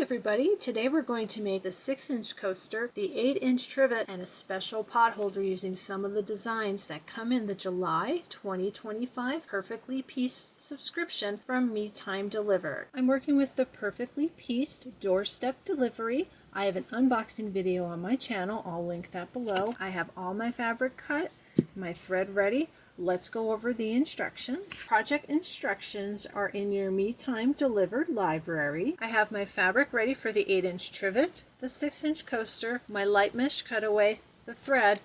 everybody, today we're going to make the 6-inch coaster, the 8-inch trivet, and a special pot holder using some of the designs that come in the July 2025 Perfectly Pieced subscription from Me Time Delivered. I'm working with the Perfectly Pieced doorstep delivery. I have an unboxing video on my channel, I'll link that below. I have all my fabric cut, my thread ready. Let's go over the instructions. Project instructions are in your Me Time Delivered library. I have my fabric ready for the 8-inch trivet, the 6-inch coaster, my light mesh cutaway, the thread,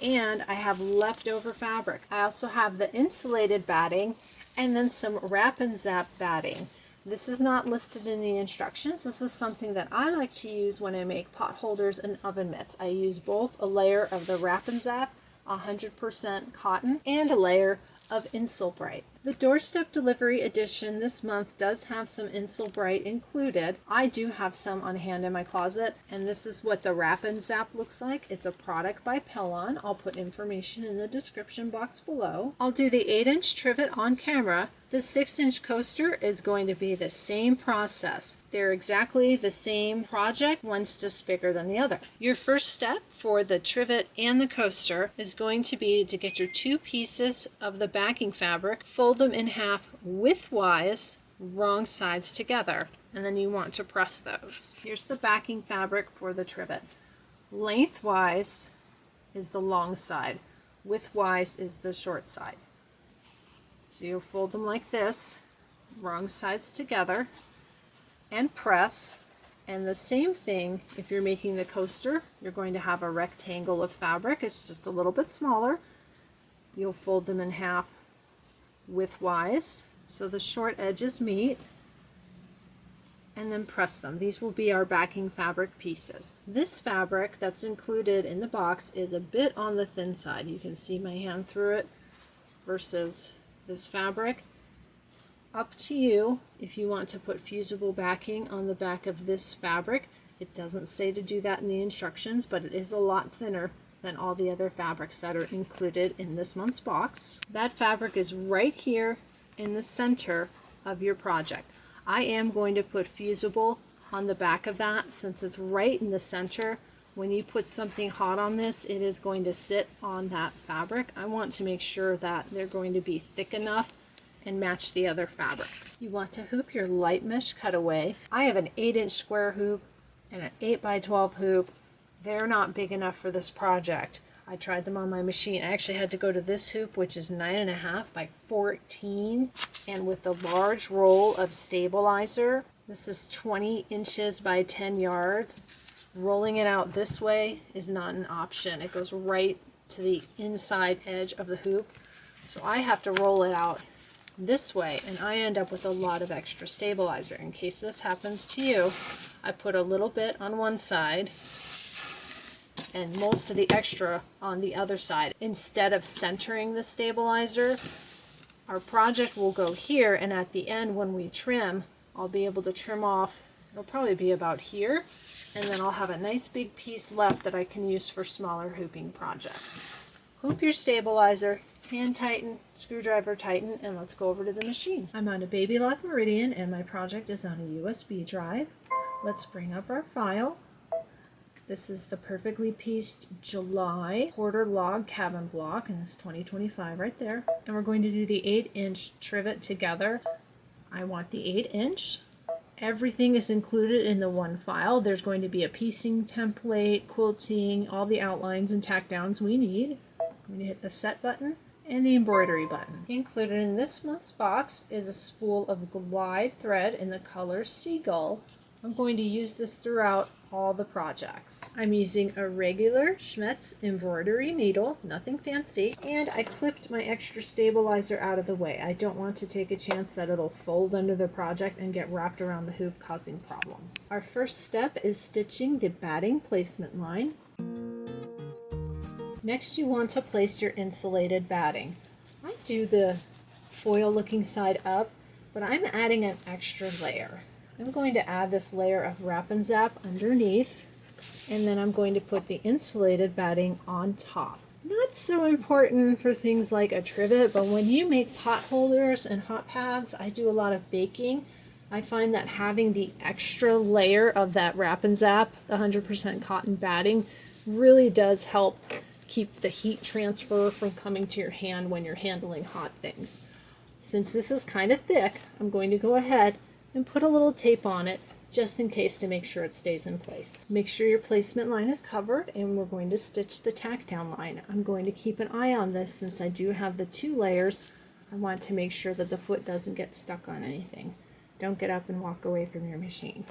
and I have leftover fabric. I also have the insulated batting and then some wrap and zap batting. This is not listed in the instructions. This is something that I like to use when I make pot holders and oven mitts. I use both a layer of the wrap and zap 100% cotton and a layer of InsulBright. The doorstep delivery edition this month does have some InsulBright included. I do have some on hand in my closet, and this is what the wrap and zap looks like. It's a product by Pellon. I'll put information in the description box below. I'll do the 8-inch trivet on camera. The 6-inch coaster is going to be the same process. They're exactly the same project, one's just bigger than the other. Your first step for the trivet and the coaster is going to be to get your 2 pieces of the backing fabric, fold them in half widthwise, wrong sides together, and then you want to press those. Here's the backing fabric for the trivet. Lengthwise is the long side, widthwise is the short side. So you'll fold them like this, wrong sides together, and press. And the same thing if you're making the coaster. You're going to have a rectangle of fabric. It's just a little bit smaller. You'll fold them in half widthwise so the short edges meet, and then press them. These will be our backing fabric pieces. This fabric that's included in the box is a bit on the thin side. You can see my hand through it versus this fabric. Up to you if you want to put fusible backing on the back of this fabric. It doesn't say to do that in the instructions, but it is a lot thinner than all the other fabrics that are included in this month's box. That fabric is right here in the center of your project. I am going to put fusible on the back of that since it's right in the center. When you put something hot on this, it is going to sit on that fabric. I want to make sure that they're going to be thick enough and match the other fabrics. You want to hoop your light mesh cutaway. I have an 8-inch square hoop and an 8x12 hoop. They're not big enough for this project. I tried them on my machine. I actually had to go to this hoop, which is 9.5 by 14, and with a large roll of stabilizer. This is 20 inches by 10 yards. Rolling it out this way is not an option. It goes right to the inside edge of the hoop. So I have to roll it out this way, and I end up with a lot of extra stabilizer. In case this happens to you, I put a little bit on one side and most of the extra on the other side. Instead of centering the stabilizer, our project will go here, and at the end when we trim, I'll be able to trim off, it'll probably be about here, and then I'll have a nice big piece left that I can use for smaller hooping projects. Hoop your stabilizer, hand tighten, screwdriver tighten, and let's go over to the machine. I'm on a Baby Lock Meridian and my project is on a USB drive. Let's bring up our file. This is the Perfectly Pieced July quarter log cabin block, and it's 2025 right there. And we're going to do the 8-inch trivet together. I want the 8-inch. Everything is included in the one file. There's going to be a piecing template, quilting, all the outlines and tack downs we need. I'm going to hit the set button and the embroidery button. Included in this month's box is a spool of glide thread in the color Seagull. I'm going to use this throughout all the projects. I'm using a regular Schmetz embroidery needle, nothing fancy, and I clipped my extra stabilizer out of the way. I don't want to take a chance that it'll fold under the project and get wrapped around the hoop, causing problems. Our first step is stitching the batting placement line. Next, you want to place your insulated batting. I do the foil looking side up, but I'm adding an extra layer. I'm going to add this layer of wrap and zap underneath, and then I'm going to put the insulated batting on top. Not so important for things like a trivet, but when you make pot holders and hot pads, I do a lot of baking. I find that having the extra layer of that Wrap and Zap, the 100% cotton batting, really does help keep the heat transfer from coming to your hand when you're handling hot things. Since this is kind of thick, I'm going to go ahead and put a little tape on it just in case to make sure it stays in place. Make sure your placement line is covered, and we're going to stitch the tack down line. I'm going to keep an eye on this since I do have the 2 layers. I want to make sure that the foot doesn't get stuck on anything. Don't get up and walk away from your machine.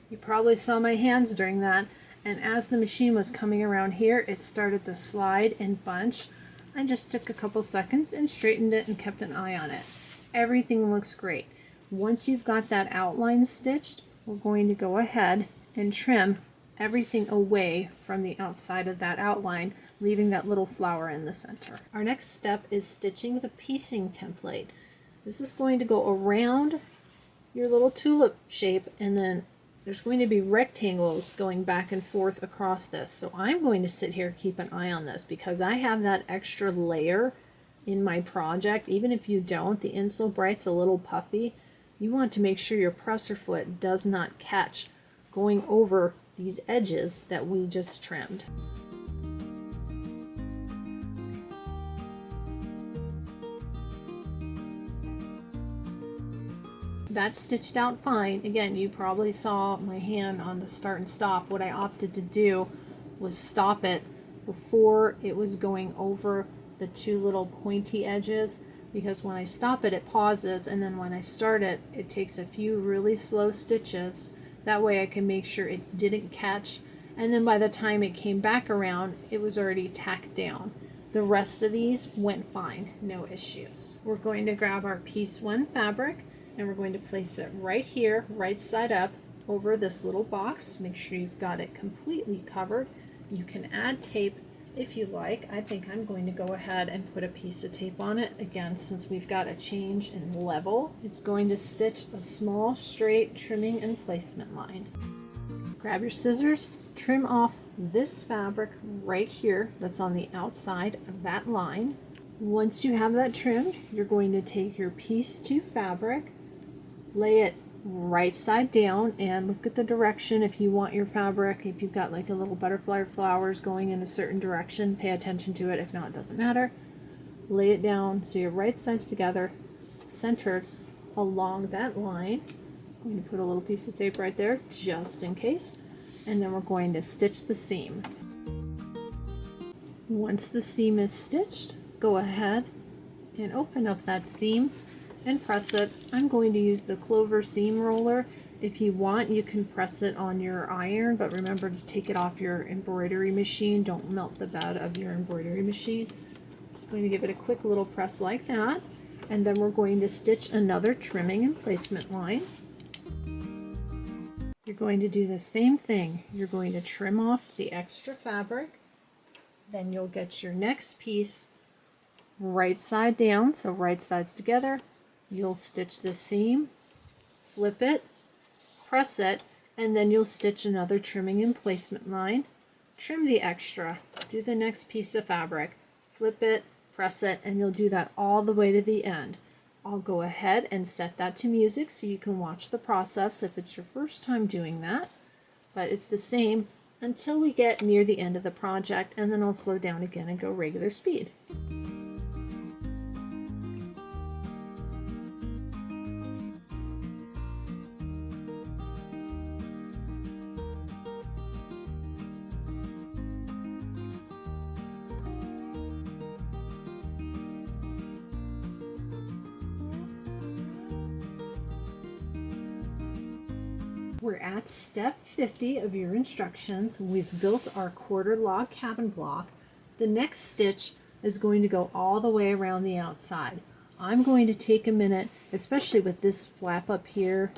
You probably saw my hands during that, and as the machine was coming around here, it started to slide and bunch. I just took a couple seconds and straightened it and kept an eye on it. Everything looks great. Once you've got that outline stitched, we're going to go ahead and trim everything away from the outside of that outline, leaving that little flower in the center. Our next step is stitching the piecing template. This is going to go around your little tulip shape, and then there's going to be rectangles going back and forth across this. So I'm going to sit here, keep an eye on this, because I have that extra layer in my project. Even if you don't, the InsulBright's a little puffy. You want to make sure your presser foot does not catch going over these edges that we just trimmed. That stitched out fine. Again, you probably saw my hand on the start and stop. What I opted to do was stop it before it was going over the 2 little pointy edges, because when I stop it, it pauses, and then when I start it, it takes a few really slow stitches. That way I can make sure it didn't catch, and then by the time it came back around, it was already tacked down. The rest of these went fine, no issues. We're going to grab our piece 1 fabric, and we're going to place it right here, right side up, over this little box. Make sure you've got it completely covered. You can add tape if you like. I think I'm going to go ahead and put a piece of tape on it. Again, since we've got a change in level, it's going to stitch a small straight trimming and placement line. Grab your scissors, trim off this fabric right here that's on the outside of that line. Once you have that trimmed, you're going to take your piece 2 fabric, lay it right side down, and look at the direction. If you want your fabric, if you've got like a little butterfly or flowers going in a certain direction, pay attention to it. If not, it doesn't matter. Lay it down so your right sides together, centered along that line. I'm going to put a little piece of tape right there just in case, and then we're going to stitch the seam. Once the seam is stitched, go ahead and open up that seam and press it. I'm going to use the Clover Seam Roller. If you want, you can press it on your iron, but remember to take it off your embroidery machine. Don't melt the bed of your embroidery machine. Just going to give it a quick little press like that, and then we're going to stitch another trimming and placement line. You're going to do the same thing. You're going to trim off the extra fabric, then you'll get your next piece right side down, so right sides together. You'll stitch the seam, flip it, press it, and then you'll stitch another trimming and placement line. Trim the extra, do the next piece of fabric, flip it, press it, and you'll do that all the way to the end. I'll go ahead and set that to music so you can watch the process if it's your first time doing that, but it's the same until we get near the end of the project, and then I'll slow down again and go regular speed. We're at step 50 of your instructions. We've built our quarter log cabin block. The next stitch is going to go all the way around the outside. I'm going to take a minute, especially with this flap up here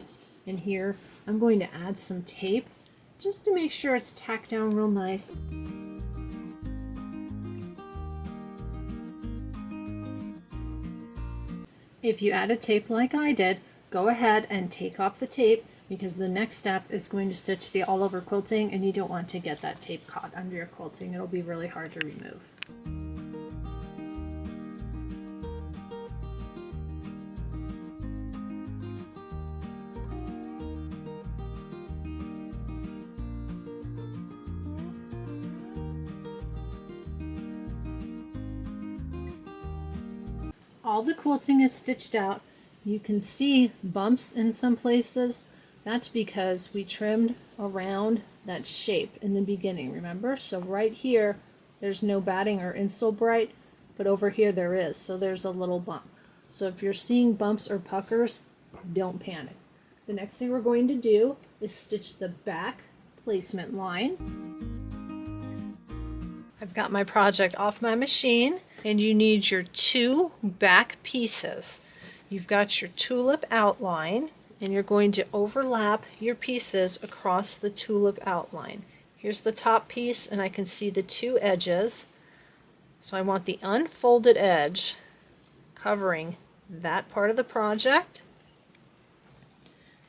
and here, I'm going to add some tape just to make sure it's tacked down real nice. If you added tape like I did, go ahead and take off the tape, because the next step is going to stitch the all over quilting, and you don't want to get that tape caught under your quilting. It'll be really hard to remove. All the quilting is stitched out. You can see bumps in some places. That's because we trimmed around that shape in the beginning, remember? So right here, there's no batting or InsulBright, but over here there is, so there's a little bump. So if you're seeing bumps or puckers, don't panic. The next thing we're going to do is stitch the back placement line. I've got my project off my machine, and you need your 2 back pieces. You've got your tulip outline, and you're going to overlap your pieces across the tulip outline. Here's the top piece, and I can see the 2 edges. So I want the unfolded edge covering that part of the project.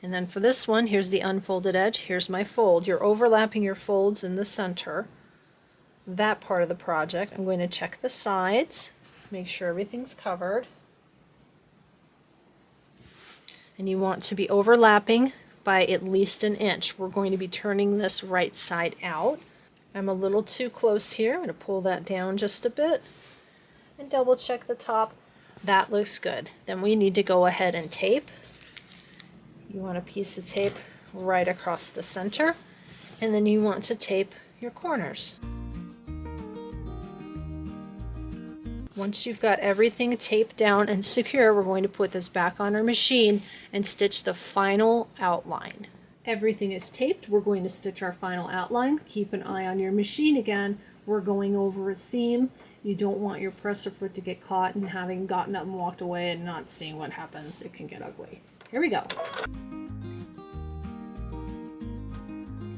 And then for this one, here's the unfolded edge, here's my fold. You're overlapping your folds in the center. That part of the project. I'm going to check the sides, make sure everything's covered. And you want to be overlapping by at least an inch. We're going to be turning this right side out. I'm a little too close here. I'm going to pull that down just a bit and double check the top. That looks good. Then we need to go ahead and tape. You want a piece of tape right across the center, and then you want to tape your corners. Once you've got everything taped down and secure, we're going to put this back on our machine and stitch the final outline. Everything is taped. We're going to stitch our final outline. Keep an eye on your machine again. We're going over a seam. You don't want your presser foot to get caught and having gotten up and walked away and not seeing what happens. It can get ugly. Here we go.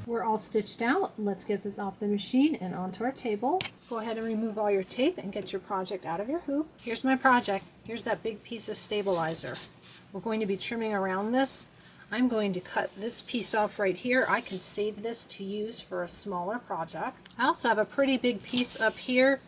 We're all stitched out. Let's get this off the machine and onto our table. Go ahead and remove all your tape and get your project out of your hoop. Here's my project. Here's that big piece of stabilizer. We're going to be trimming around this. I'm going to cut this piece off right here. I can save this to use for a smaller project. I also have a pretty big piece up here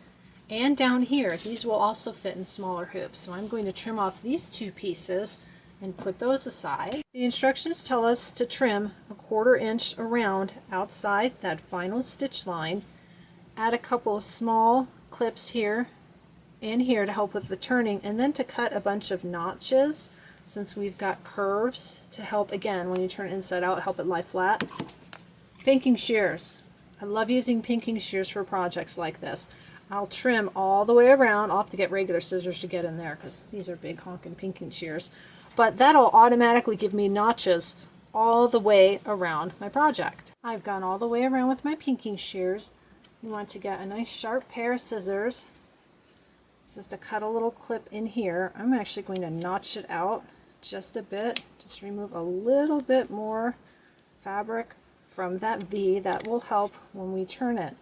and down here. These will also fit in smaller hoops. So I'm going to trim off these 2 pieces and put those aside. The instructions tell us to trim a 1/4 inch around outside that final stitch line. Add a couple of small clips here and here to help with the turning, and then to cut a bunch of notches since we've got curves to help, again, when you turn it inside out, help it lie flat. Pinking shears. I love using pinking shears for projects like this. I'll trim all the way around. I'll have to get regular scissors to get in there because these are big honking pinking shears. But that'll automatically give me notches all the way around my project. I've gone all the way around with my pinking shears. You want to get a nice sharp pair of scissors. It's just to cut a little clip in here. I'm actually going to notch it out just a bit. Just remove a little bit more fabric from that V. That will help when we turn it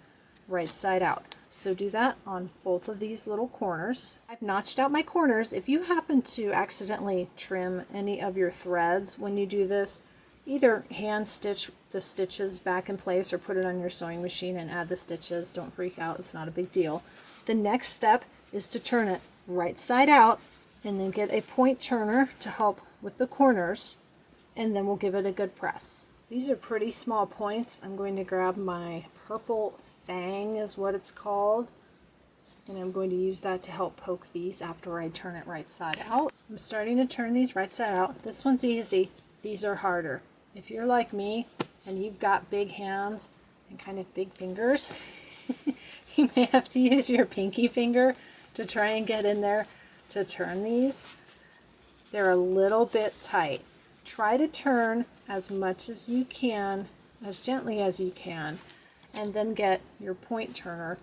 right side out. So do that on both of these little corners. I've notched out my corners. If you happen to accidentally trim any of your threads when you do this, either hand stitch the stitches back in place or put it on your sewing machine and add the stitches. Don't freak out, it's not a big deal. The next step is to turn it right side out and then get a point turner to help with the corners, and then we'll give it a good press. These are pretty small points. I'm going to grab my purple Thang is what it's called, and I'm going to use that to help poke these after I turn it right side out. I'm starting to turn these right side out. This one's easy. These are harder. If you're like me and you've got big hands and kind of big fingers, you may have to use your pinky finger to try and get in there to turn these. They're a little bit tight. Try to turn as much as you can, as gently as you can, and then get your point turner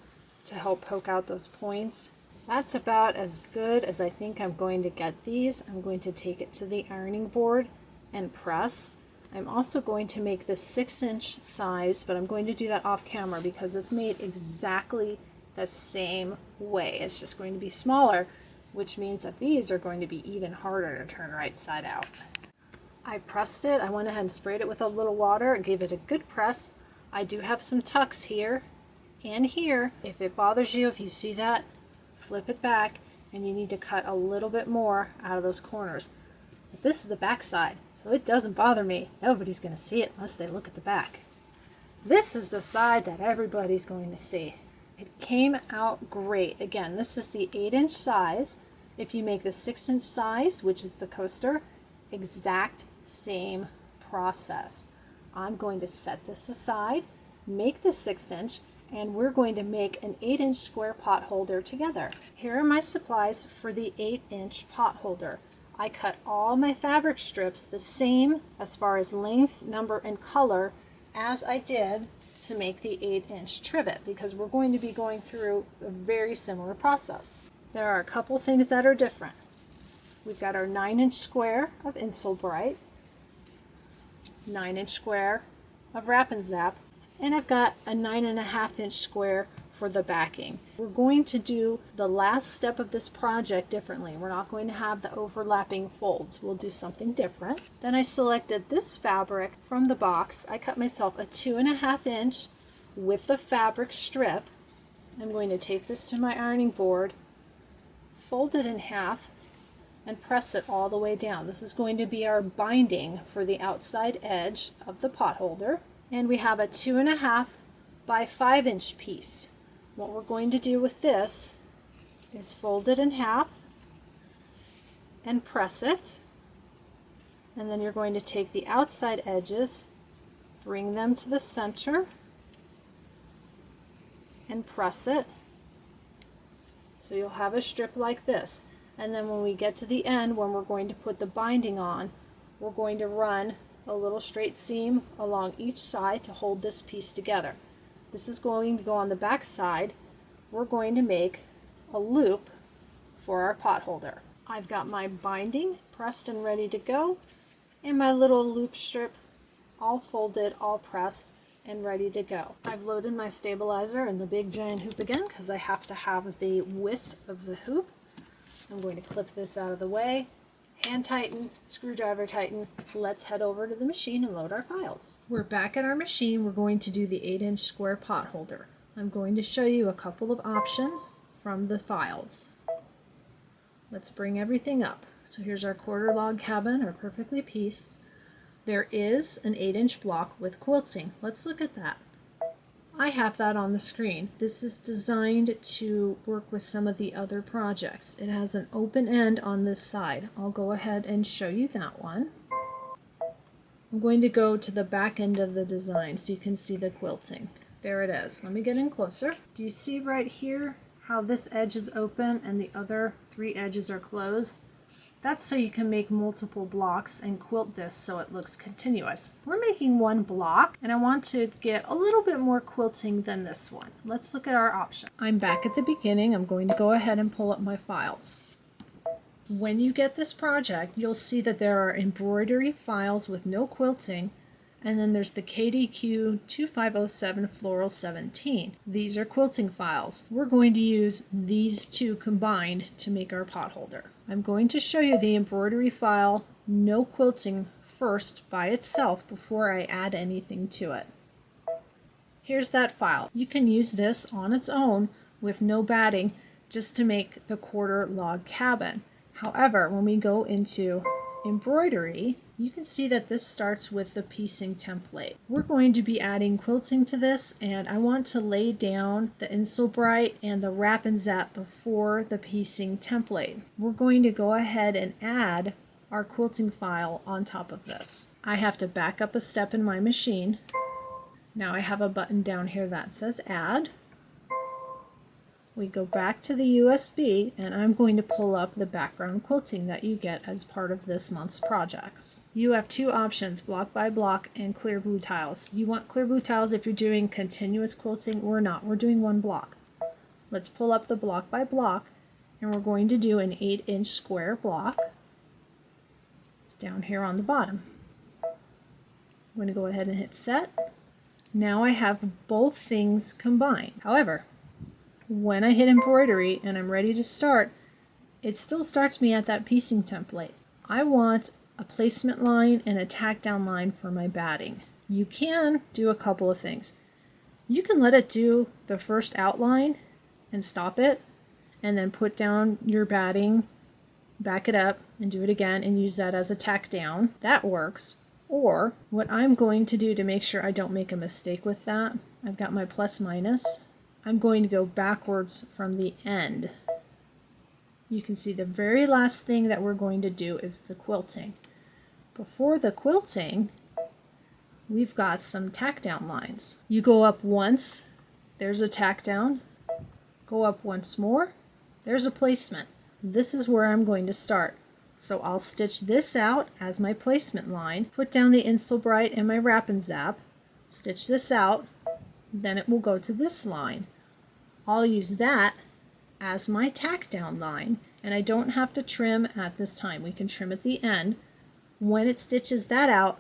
to help poke out those points. That's about as good as I think I'm going to get these. I'm going to take it to the ironing board and press. I'm also going to make this 6-inch size, but I'm going to do that off camera because it's made exactly the same way. It's just going to be smaller, which means that these are going to be even harder to turn right side out. I pressed it. I went ahead and sprayed it with a little water and gave it a good press. I do have some tucks here and here. If it bothers you, if you see that, flip it back and you need to cut a little bit more out of those corners. But this is the back side, so it doesn't bother me. Nobody's going to see it unless they look at the back. This is the side that everybody's going to see. It came out great. Again, this is the 8-inch size. If you make the 6-inch size, which is the coaster, exact same process. I'm going to set this aside, make the 6-inch, and we're going to make an 8-inch square pot holder together. Here are my supplies for the 8-inch pot holder. I cut all my fabric strips the same as far as length, number, and color as I did to make the 8-inch trivet, because we're going to be going through a very similar process. There are a couple things that are different. We've got our 9-inch square of InsulBright, 9-inch square of Wrap and Zap, and I've got a 9.5-inch square for the backing. We're going to do the last step of this project differently. We're not going to have the overlapping folds. We'll do something different. Then I selected this fabric from the box. I cut myself a 2.5-inch with the fabric strip. I'm going to take this to my ironing board, fold it in half, and press it all the way down. This is going to be our binding for the outside edge of the pot holder. And we have a 2.5 by 5-inch piece. What we're going to do with this is fold it in half and press it. And then you're going to take the outside edges, bring them to the center, and press it. So you'll have a strip like this. And then when we get to the end, when we're going to put the binding on, we're going to run a little straight seam along each side to hold this piece together. This is going to go on the back side. We're going to make a loop for our pot holder. I've got my binding pressed and ready to go, and my little loop strip all folded, all pressed, and ready to go. I've loaded my stabilizer in the big giant hoop again because I have to have the width of the hoop. I'm going to clip this out of the way, hand tighten, screwdriver tighten. Let's head over to the machine and load our files. We're back at our machine. We're going to do the 8-inch square pot holder. I'm going to show you a couple of options from the files. Let's bring everything up. So here's our quarter log cabin, our perfectly pieced. There is an 8-inch block with quilting. Let's look at that. I have that on the screen. This is designed to work with some of the other projects. It has an open end on this side. I'll go ahead and show you that one. I'm going to go to the back end of the design so you can see the quilting. There it is. Let me get in closer. Do you see right here how this edge is open and the other 3 edges are closed? That's so you can make multiple blocks and quilt this so it looks continuous. We're making one block and I want to get a little bit more quilting than this one. Let's look at our option. I'm back at the beginning. I'm going to go ahead and pull up my files. When you get this project, you'll see that there are embroidery files with no quilting, and then there's the KDQ 2507 Floral 17. These are quilting files. We're going to use these two combined to make our pot holder. I'm going to show you the embroidery file, no quilting, first by itself before I add anything to it. Here's that file. You can use this on its own with no batting just to make the quarter log cabin. However, when we go into embroidery, you can see that this starts with the piecing template. We're going to be adding quilting to this, and I want to lay down the InsulBright and the Wrap and Zap before the piecing template. We're going to go ahead and add our quilting file on top of this. I have to back up a step in my machine. Now I have a button down here that says Add. We go back to the USB, and I'm going to pull up the background quilting that you get as part of this month's projects. You have 2 options, block by block and clear blue tiles. You want clear blue tiles if you're doing continuous quilting. We're not. We're doing one block. Let's pull up the block by block, and we're going to do an 8-inch square block. It's down here on the bottom. I'm going to go ahead and hit set. Now I have both things combined. However, when I hit embroidery and I'm ready to start, it still starts me at that piecing template. I want a placement line and a tack down line for my batting. You can do a couple of things. You can let it do the first outline and stop it, and then put down your batting, back it up, and do it again and use that as a tack down. That works. Or what I'm going to do to make sure I don't make a mistake with that, I've got my plus minus. I'm going to go backwards from the end. You can see the very last thing that we're going to do is the quilting. Before the quilting, we've got some tack down lines. You go up once, there's a tack down. Go up once more, there's a placement. This is where I'm going to start. So I'll stitch this out as my placement line, put down the InsulBright and my Wrap and Zap, stitch this out, then it will go to this line. I'll use that as my tack down line, and I don't have to trim at this time. We can trim at the end. When it stitches that out,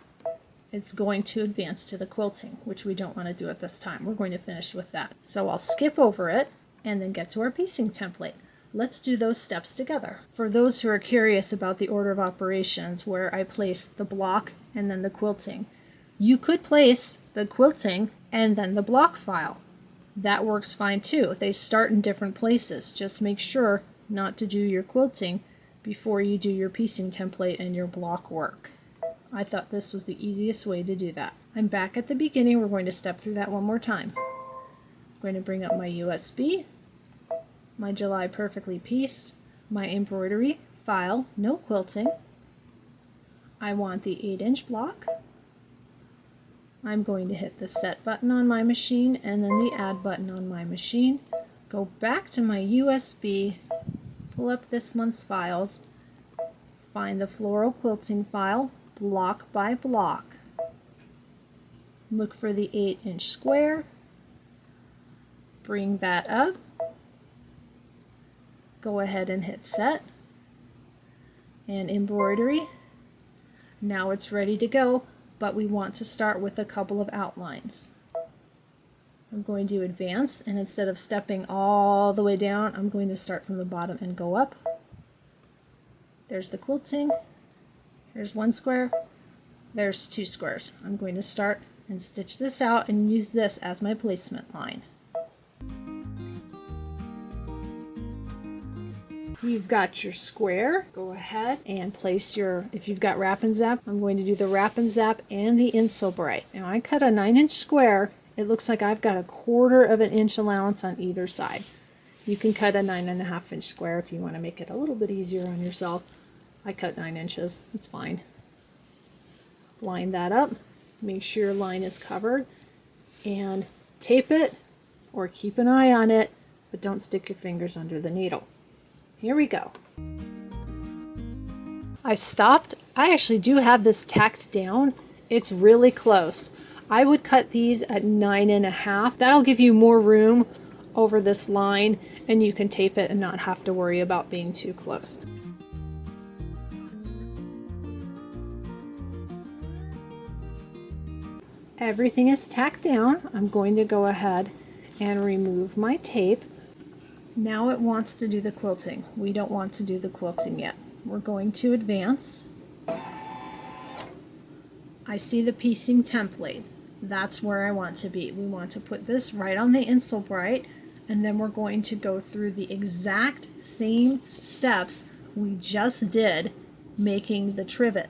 it's going to advance to the quilting, which we don't want to do at this time. We're going to finish with that. So I'll skip over it and then get to our piecing template. Let's do those steps together. For those who are curious about the order of operations where I place the block and then the quilting, you could place the quilting and then the block file. That works fine too. They start in different places. Just make sure not to do your quilting before you do your piecing template and your block work. I thought this was the easiest way to do that. I'm back at the beginning. We're going to step through that one more time. I'm going to bring up my USB, my July Perfectly Pieced, my embroidery file, no quilting. I want the 8-inch block. I'm going to hit the set button on my machine and then the add button on my machine. Go back to my USB, pull up this month's files, find the floral quilting file, block by block. Look for the 8-inch square, bring that up, go ahead and hit set, and embroidery. Now it's ready to go, but we want to start with a couple of outlines. I'm going to advance, and instead of stepping all the way down, I'm going to start from the bottom and go up. There's the quilting. Here's one square. There's two squares. I'm going to start and stitch this out and use this as my placement line. You've got your square. Go ahead and place your, if you've got Wrap and Zap, I'm going to do the Wrap and Zap and the InsulBright. Now I cut a 9-inch square. It looks like I've got a 1/4 of an inch allowance on either side. You can cut a 9.5-inch square if you want to make it a little bit easier on yourself. I cut 9 inches. It's fine. Line that up. Make sure your line is covered and tape it or keep an eye on it, but don't stick your fingers under the needle. Here we go. I stopped. I actually do have this tacked down. It's really close. I would cut these at 9.5. That'll give you more room over this line, and you can tape it and not have to worry about being too close. Everything is tacked down. I'm going to go ahead and remove my tape. Now it wants to do the quilting. We don't want to do the quilting yet. We're going to advance. I see the piecing template. That's where I want to be. We want to put this right on the InsulBright, and then we're going to go through the exact same steps we just did making the trivet.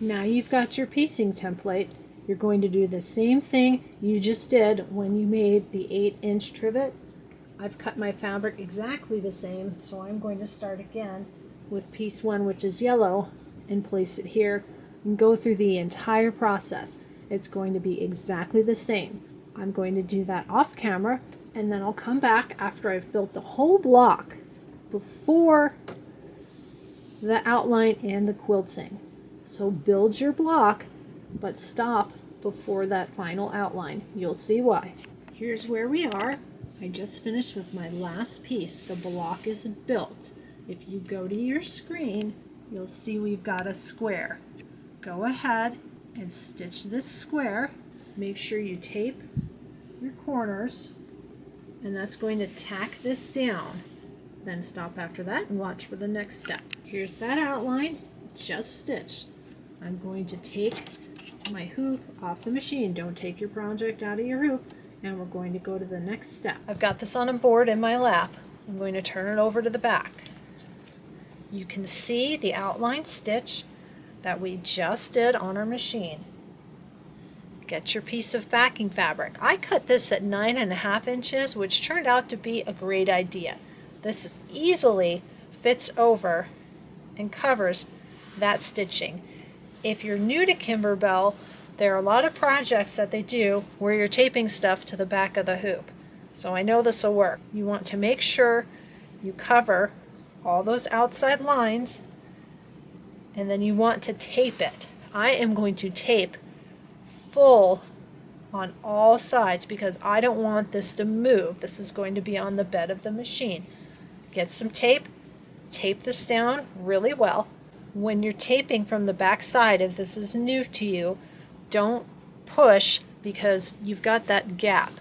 Now you've got your piecing template. You're going to do the same thing you just did when you made the 8-inch trivet. I've cut my fabric exactly the same, so I'm going to start again with piece 1, which is yellow, and place it here and go through the entire process. It's going to be exactly the same. I'm going to do that off camera, and then I'll come back after I've built the whole block before the outline and the quilting. So build your block, but stop before that final outline. You'll see why. Here's where we are. I just finished with my last piece. The block is built. If you go to your screen, you'll see we've got a square. Go ahead and stitch this square. make sure you tape your corners, and that's going to tack this down. Then stop after that and watch for the next step. Here's that outline, just stitched. I'm going to take my hoop off the machine. Don't take your project out of your hoop, and we're going to go to the next step. I've got this on a board in my lap. I'm going to turn it over to the back. You can see the outline stitch that we just did on our machine. Get your piece of backing fabric. I cut this at 9.5 inches, which turned out to be a great idea. This is easily fits over and covers that stitching. If you're new to Kimberbell, there are a lot of projects that they do where you're taping stuff to the back of the hoop. So I know this will work. You want to make sure you cover all those outside lines, and then you want to tape it. I am going to tape full on all sides because I don't want this to move. This is going to be on the bed of the machine. Get some tape, tape this down really well. When you're taping from the back side, if this is new to you, don't push because you've got that gap.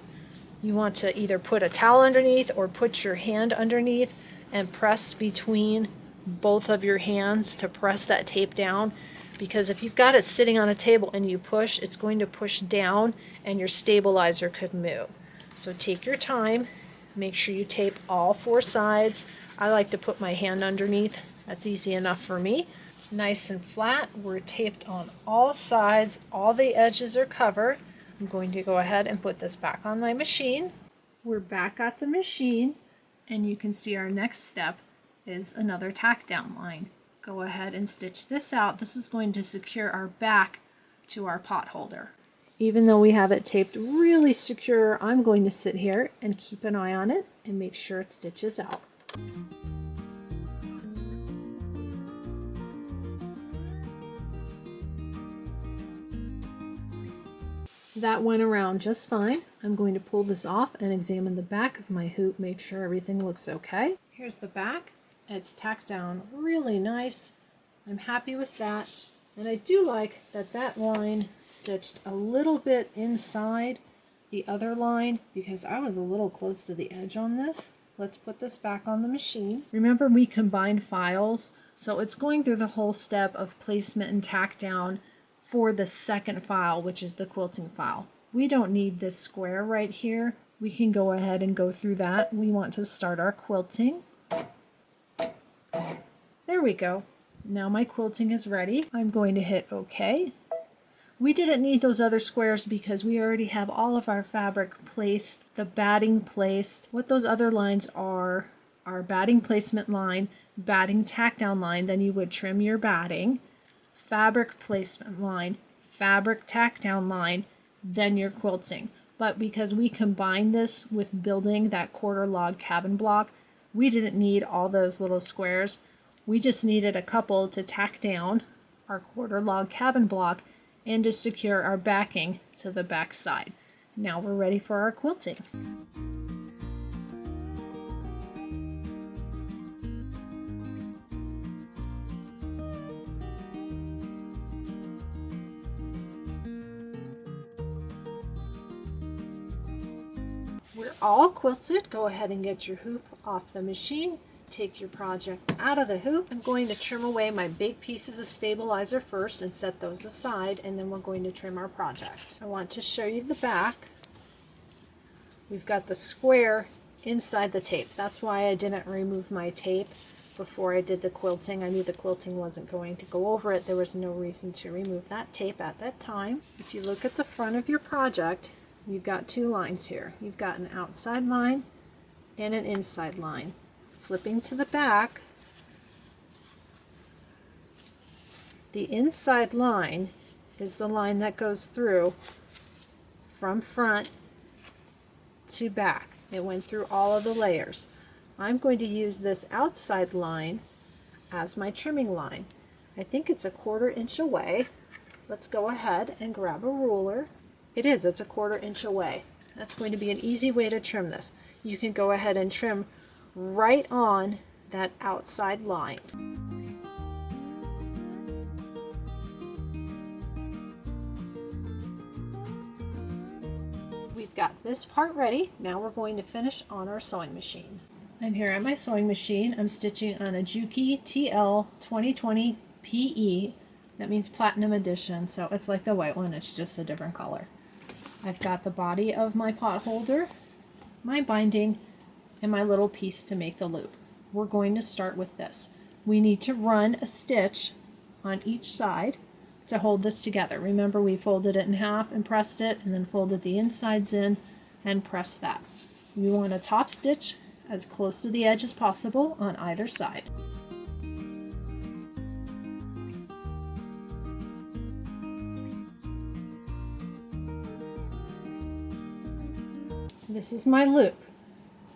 You want to either put a towel underneath or put your hand underneath and press between both of your hands to press that tape down, because if you've got it sitting on a table and you push, it's going to push down and your stabilizer could move. So take your time, make sure you tape all 4 sides. I like to put my hand underneath. That's easy enough for me. It's nice and flat. We're taped on all sides. All the edges are covered. I'm going to go ahead and put this back on my machine. We're back at the machine, and you can see our next step is another tack down line. Go ahead and stitch this out. This is going to secure our back to our pot holder. Even though we have it taped really secure, I'm going to sit here and keep an eye on it and make sure it stitches out. That went around just fine. I'm going to pull this off and examine the back of my hoop, make sure everything looks okay. Here's the back. It's tacked down really nice. I'm happy with that. And I do like that that line stitched a little bit inside the other line because I was a little close to the edge on this. Let's put this back on the machine. Remember, we combined files, so it's going through the whole step of placement and tack down for the second file, which is the quilting file. We don't need this square right here. We can go ahead and go through that. We want to start our quilting. There we go. Now my quilting is ready. I'm going to hit OK. We didn't need those other squares because we already have all of our fabric placed, the batting placed. What those other lines are batting placement line, batting tack down line, then you would trim your batting, fabric placement line, fabric tack down line, then your quilting. But because we combined this with building that quarter log cabin block, we didn't need all those little squares. We just needed a couple to tack down our quarter log cabin block and to secure our backing to the back side. Now we're ready for our quilting. We're all quilted. Go ahead and get your hoop off the machine. Take your project out of the hoop. I'm going to trim away my big pieces of stabilizer first and set those aside, and then we're going to trim our project. I want to show you the back. We've got the square inside the tape. That's why I didn't remove my tape before I did the quilting. I knew the quilting wasn't going to go over it. There was no reason to remove that tape at that time. If you look at the front of your project, you've got 2 lines here. You've got an outside line and an inside line. Flipping to the back, the inside line is the line that goes through from front to back. It went through all of the layers. I'm going to use this outside line as my trimming line. I think it's a 1/4 inch away. Let's go ahead and grab a ruler. It's a 1/4 inch away. That's going to be an easy way to trim this. You can go ahead and trim right on that outside line. We've got this part ready. Now we're going to finish on our sewing machine. I'm here at my sewing machine. I'm stitching on a Juki TL 2020 PE. That means Platinum Edition, so it's like the white one, it's just a different color. I've got the body of my pot holder, my binding, and my little piece to make the loop. We're going to start with this. We need to run a stitch on each side to hold this together. Remember, we folded it in half and pressed it, and then folded the insides in and pressed that. We want to top stitch as close to the edge as possible on either side. This is my loop.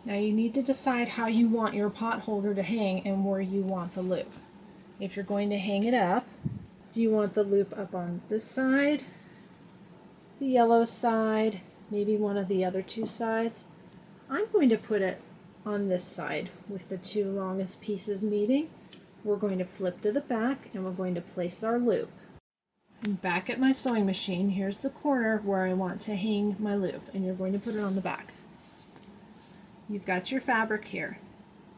Now you need to decide how you want your pot holder to hang and where you want the loop. If you're going to hang it up, do you want the loop up on this side, the yellow side, maybe one of the other two sides? I'm going to put it on this side with the two longest pieces meeting. We're going to flip to the back and we're going to place our loop. I'm back at my sewing machine. Here's the corner where I want to hang my loop, and you're going to put it on the back. You've got your fabric here.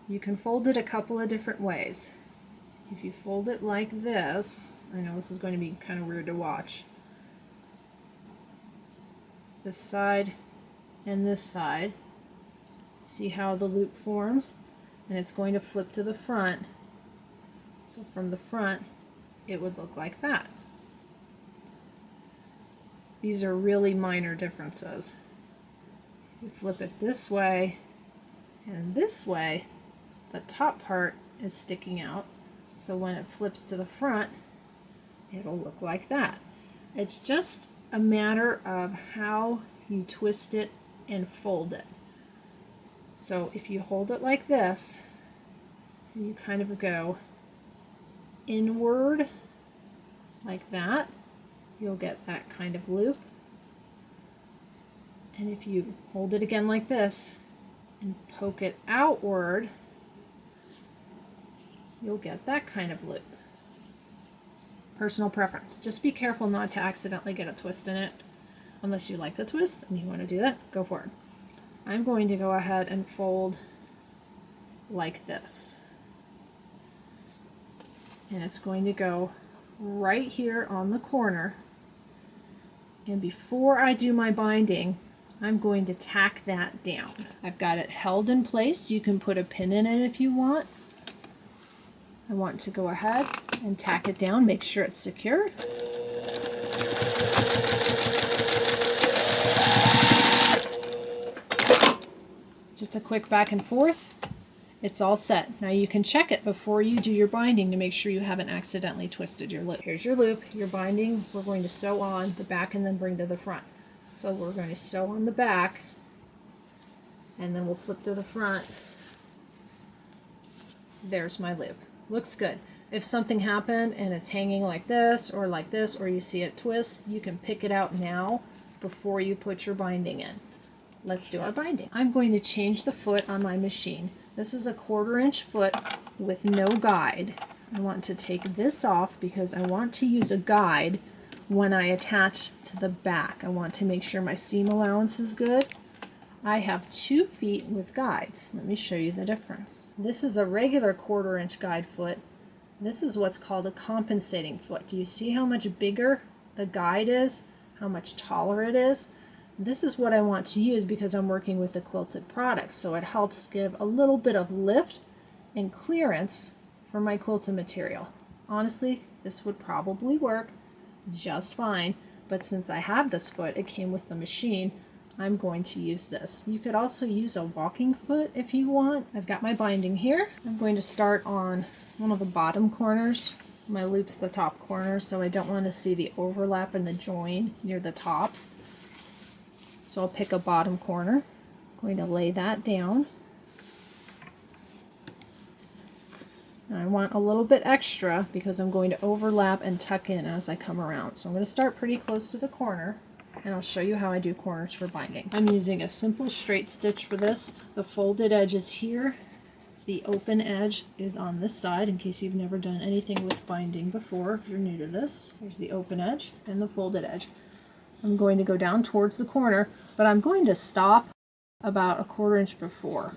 You can fold it a couple of different ways. If you fold it like this, I know this is going to be kind of weird to watch. This side and this side. See how the loop forms? And it's going to flip to the front. So from the front, it would look like that. These are really minor differences. You flip it this way and this way, the top part is sticking out. So when it flips to the front, it'll look like that. It's just a matter of how you twist it and fold it. So if you hold it like this, and you kind of go inward like that, you'll get that kind of loop. And if you hold it again like this and poke it outward, you'll get that kind of loop. Personal preference. Just be careful not to accidentally get a twist in it. Unless you like the twist and you want to do that, go for it. I'm going to go ahead and fold like this. And it's going to go right here on the corner. And before I do my binding, I'm going to tack that down. I've got it held in place. You can put a pin in it if you want. I want to go ahead and tack it down, make sure it's secure. Just a quick back and forth. It's all set. Now you can check it before you do your binding to make sure you haven't accidentally twisted your loop. Here's your loop, your binding. We're going to sew on the back and then bring to the front. So we're going to sew on the back and then we'll flip to the front. There's my loop. Looks good. If something happened and it's hanging like this, or you see it twist, you can pick it out now before you put your binding in. Let's do our binding. I'm going to change the foot on my machine. This is a 1/4 inch foot with no guide. I want to take this off because I want to use a guide when I attach to the back. I want to make sure my seam allowance is good. I have 2 feet with guides. Let me show you the difference. This is a regular 1/4 inch guide foot. This is what's called a compensating foot. Do you see how much bigger the guide is? How much taller it is? This is what I want to use because I'm working with a quilted product, so it helps give a little bit of lift and clearance for my quilted material. Honestly, this would probably work just fine, but since I have this foot, it came with the machine, I'm going to use this. You could also use a walking foot if you want. I've got my binding here. I'm going to start on one of the bottom corners. My loop's the top corner, so I don't want to see the overlap in the join near the top. So I'll pick a bottom corner. I'm going to lay that down. And I want a little bit extra because I'm going to overlap and tuck in as I come around. So I'm going to start pretty close to the corner, and I'll show you how I do corners for binding. I'm using a simple straight stitch for this. The folded edge is here. The open edge is on this side in case you've never done anything with binding before. If you're new to this, here's the open edge and the folded edge. I'm going to go down towards the corner, but I'm going to stop about 1/4 inch before.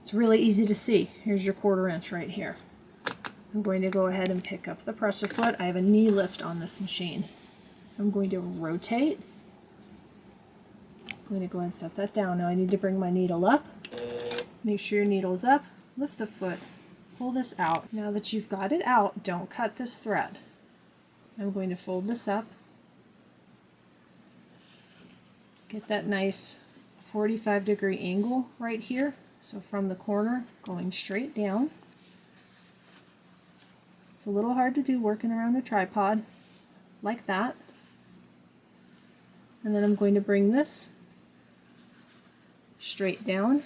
It's really easy to see. Here's your 1/4 inch right here. I'm going to go ahead and pick up the presser foot. I have a knee lift on this machine. I'm going to rotate. I'm going to go ahead and set that down. Now I need to bring my needle up. Make sure your needle is up. Lift the foot. Pull this out. Now that you've got it out, don't cut this thread. I'm going to fold this up. Get that nice 45-degree angle right here. So from the corner, going straight down. It's a little hard to do working around a tripod, like that. And then I'm going to bring this straight down,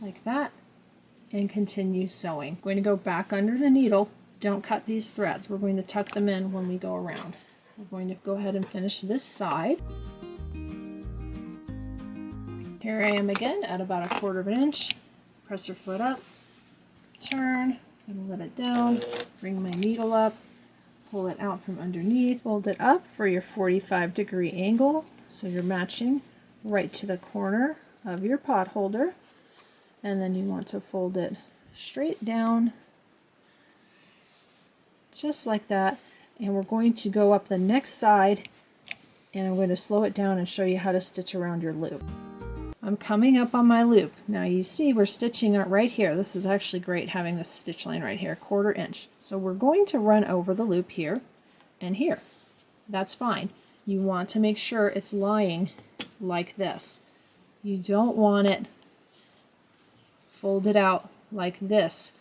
like that, and continue sewing. I'm going to go back under the needle. Don't cut these threads. We're going to tuck them in when we go around. We're going to go ahead and finish this side. Here I am again at about 1/4 inch. Presser foot up, turn, and let it down. Bring my needle up, pull it out from underneath, fold it up for your 45-degree angle, so you're matching right to the corner of your pot holder. And then you want to fold it straight down, just like that. And we're going to go up the next side, and I'm going to slow it down and show you how to stitch around your loop. I'm coming up on my loop. Now you see we're stitching it right here. This is actually great having this stitch line right here, 1/4 inch. So we're going to run over the loop here and here. That's fine. You want to make sure it's lying like this. You don't want it folded out like this,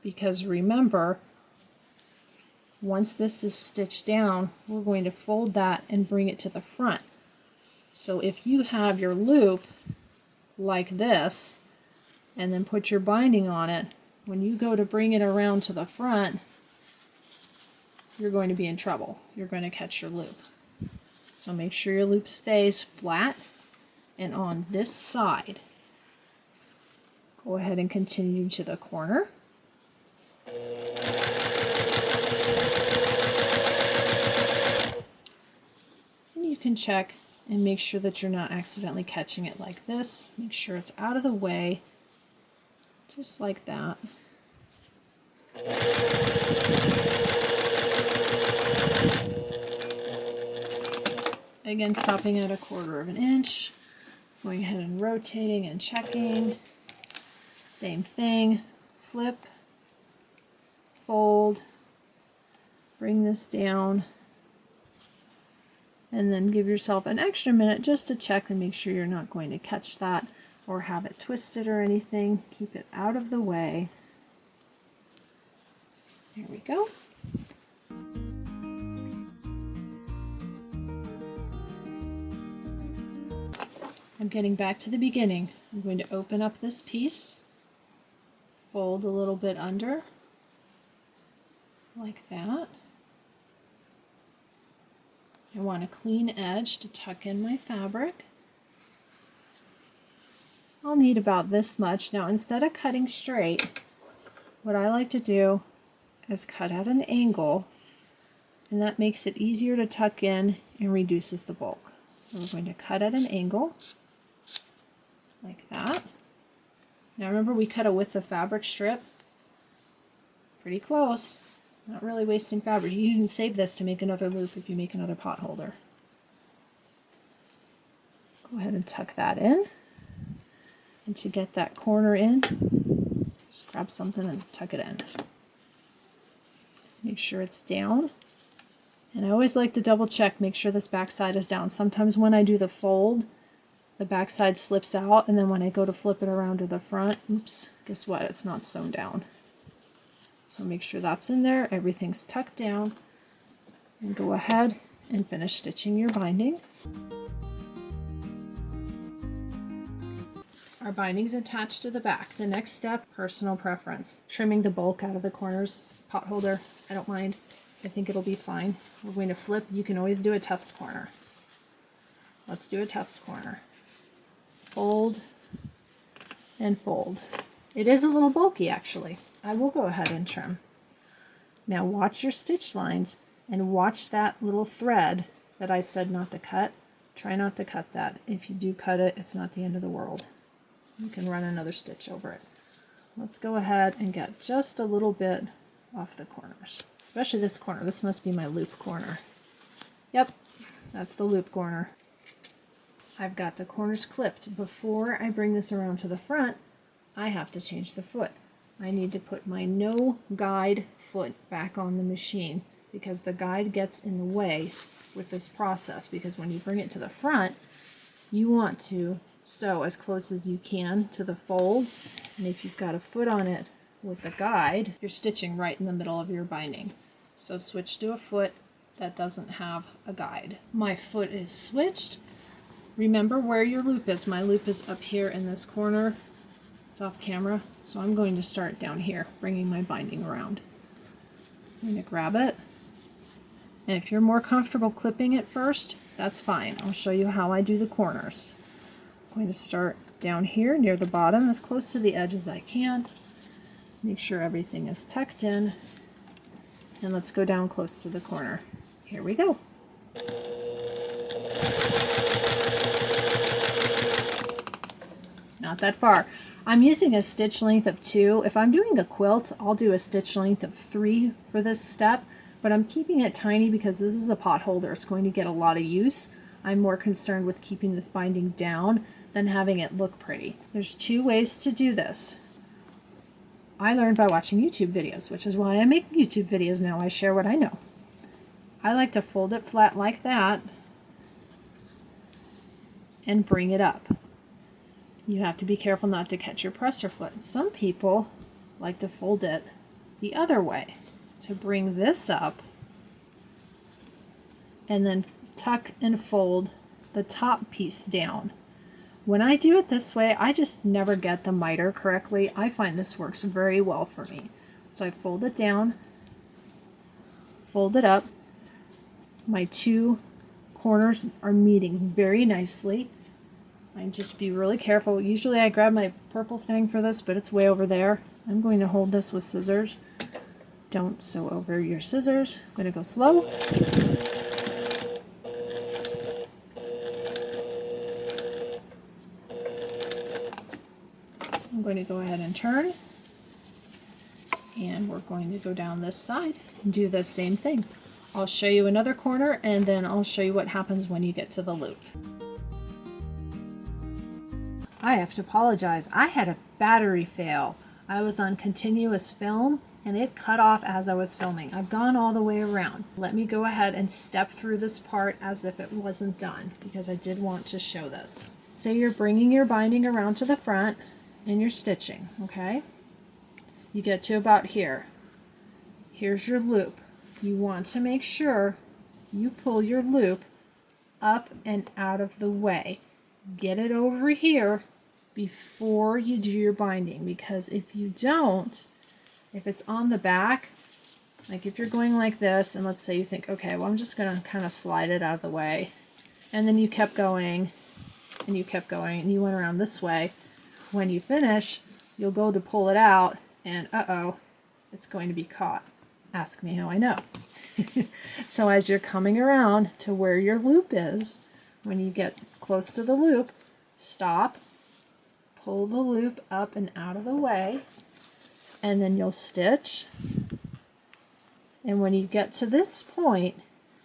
because remember, once this is stitched down, we're going to fold that and bring it to the front. So if you have your loop like this and then put your binding on it, when you go to bring it around to the front, you're going to be in trouble. You're going to catch your loop. So make sure your loop stays flat and on this side. Go ahead and continue to the corner. And you can check and make sure that you're not accidentally catching it like this. Make sure it's out of the way, just like that. Again, stopping at 1/4 inch, going ahead and rotating and checking. Same thing, flip, fold, bring this down, and then give yourself an extra minute just to check and make sure you're not going to catch that or have it twisted or anything. Keep it out of the way. There we go. I'm getting back to the beginning. I'm going to open up this piece, fold a little bit under, like that. I want a clean edge to tuck in my fabric. I'll need about this much. Now instead of cutting straight, what I like to do is cut at an angle, and that makes it easier to tuck in and reduces the bulk. So we're going to cut at an angle, like that. Now remember, we cut a width of fabric strip. Pretty close. Not really wasting fabric. You can save this to make another loop if you make another pot holder. Go ahead and tuck that in. And to get that corner in, just grab something and tuck it in. Make sure it's down. And I always like to double check, make sure this back side is down. Sometimes when I do the fold, the back side slips out, and then when I go to flip it around to the front, oops, guess what? It's not sewn down. So make sure that's in there, everything's tucked down, and go ahead and finish stitching your binding. Our binding's attached to the back. The next step, personal preference. Trimming the bulk out of the corners. Pot holder, I don't mind. I think it'll be fine. We're going to flip. You can always do a test corner. Let's do a test corner. Fold and fold. It is a little bulky actually. I will go ahead and trim. Now watch your stitch lines and watch that little thread that I said not to cut. Try not to cut that. If you do cut it, it's not the end of the world. You can run another stitch over it. Let's go ahead and get just a little bit off the corners, especially this corner. This must be my loop corner. Yep, that's the loop corner. I've got the corners clipped. Before I bring this around to the front, I have to change the foot. I need to put my no guide foot back on the machine because the guide gets in the way with this process, because when you bring it to the front, you want to sew as close as you can to the fold, and if you've got a foot on it with a guide, you're stitching right in the middle of your binding. So switch to a foot that doesn't have a guide. My foot is switched. Remember where your loop is. My loop is up here in this corner. It's off camera, so I'm going to start down here, bringing my binding around. I'm going to grab it, and if you're more comfortable clipping it first, that's fine. I'll show you how I do the corners. I'm going to start down here near the bottom, as close to the edge as I can. Make sure everything is tucked in, and let's go down close to the corner. Here we go. Not that far. I'm using a stitch length of 2. If I'm doing a quilt, I'll do a stitch length of 3 for this step, but I'm keeping it tiny because this is a pot holder. It's going to get a lot of use. I'm more concerned with keeping this binding down than having it look pretty. There's 2 ways to do this. I learned by watching YouTube videos, which is why I make YouTube videos now. I share what I know. I like to fold it flat like that and bring it up. You have to be careful not to catch your presser foot. Some people like to fold it the other way, to bring this up and then tuck and fold the top piece down. When I do it this way, I just never get the miter correctly. I find this works very well for me. So I fold it down, fold it up. My 2 corners are meeting very nicely. I just be really careful. Usually I grab my purple thing for this, but it's way over there. I'm going to hold this with scissors. Don't sew over your scissors. I'm going to go slow. I'm going to go ahead and turn. And we're going to go down this side and do the same thing. I'll show you another corner, and then I'll show you what happens when you get to the loop. I have to apologize. I had a battery fail. I was on continuous film and it cut off as I was filming. I've gone all the way around. Let me go ahead and step through this part as if it wasn't done, because I did want to show this. Say you're bringing your binding around to the front and you're stitching, okay? You get to about here. Here's your loop. You want to make sure you pull your loop up and out of the way. Get it over here before you do your binding, because if you don't, if it's on the back, like if you're going like this, and let's say you think, okay, well, I'm just going to kind of slide it out of the way, and then you kept going, and you kept going, and you went around this way. When you finish, you'll go to pull it out, and uh-oh, it's going to be caught. Ask me how I know. So as you're coming around to where your loop is, when you get close to the loop, stop, pull the loop up and out of the way, and then you'll stitch. And when you get to this point,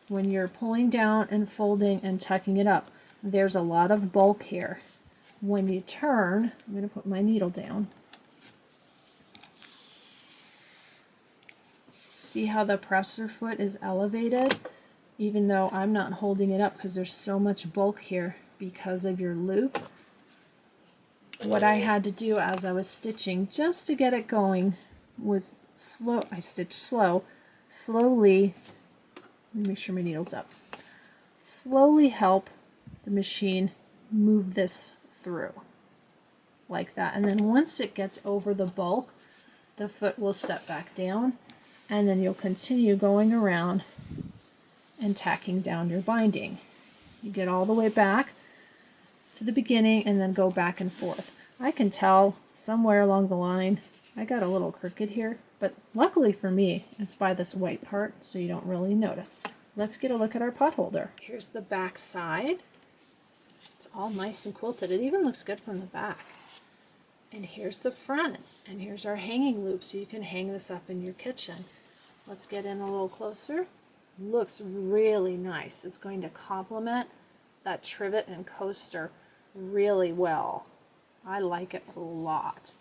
when you're pulling down and folding and tucking it up, there's a lot of bulk here. When you turn, I'm going to put my needle down. See how the presser foot is elevated? Even though I'm not holding it up because there's so much bulk here because of your loop. What I had to do as I was stitching just to get it going was slow. I stitched slowly. Let me make sure my needle's up. Slowly help the machine move this through like that. And then once it gets over the bulk, the foot will set back down, and then you'll continue going around and tacking down your binding. You get all the way back to the beginning and then go back and forth. I can tell somewhere along the line I got a little crooked here, but luckily for me, it's by this white part, so you don't really notice. Let's get a look at our potholder. Here's the back side. It's all nice and quilted. It even looks good from the back. And here's the front, and here's our hanging loop, so you can hang this up in your kitchen. Let's get in a little closer. Looks really nice. It's going to complement that trivet and coaster really well. I like it a lot.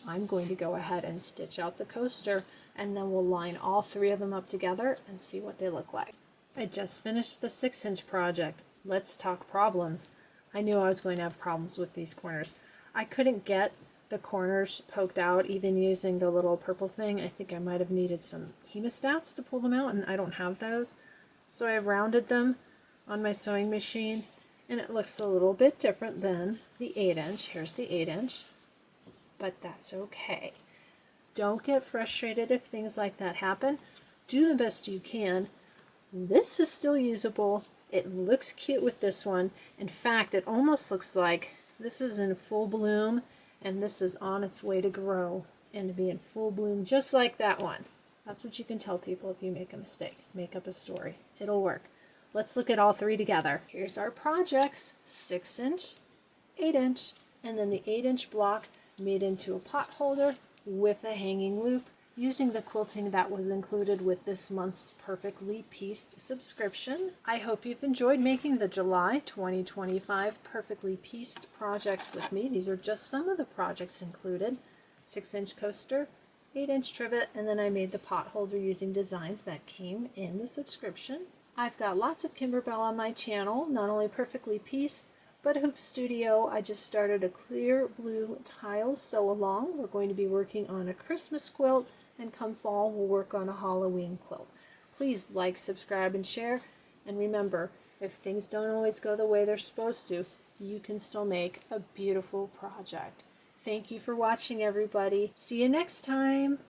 I'm going to go ahead and stitch out the coaster, and then we'll line all three of them up together and see what they look like. I just finished the 6-inch project. Let's talk problems. I knew I was going to have problems with these corners. I couldn't get the corners poked out even using the little purple thing. I think I might have needed some hemostats to pull them out, and I don't have those. So I rounded them on my sewing machine, and it looks a little bit different than the 8-inch. Here's the 8-inch. But that's okay. Don't get frustrated if things like that happen. Do the best you can. This is still usable. It looks cute with this one. In fact, it almost looks like this is in full bloom and this is on its way to grow and to be in full bloom just like that one. That's what you can tell people if you make a mistake. Make up a story. It'll work. Let's look at all three together. Here's our projects: 6-inch, 8-inch, and then the 8-inch block made into a pot holder with a hanging loop using the quilting that was included with this month's Perfectly Pieced subscription. I hope you've enjoyed making the July 2025 Perfectly Pieced projects with me. These are just some of the projects included: 6-inch coaster, 8-inch trivet, and then I made the pot holder using designs that came in the subscription. I've got lots of Kimberbell on my channel, not only Perfectly Pieced, but Hoop Studio. I just started a clear blue tile sew along. We're going to be working on a Christmas quilt, and come fall we'll work on a Halloween quilt. Please like, subscribe, and share. And remember, if things don't always go the way they're supposed to, you can still make a beautiful project. Thank you for watching, everybody. See you next time.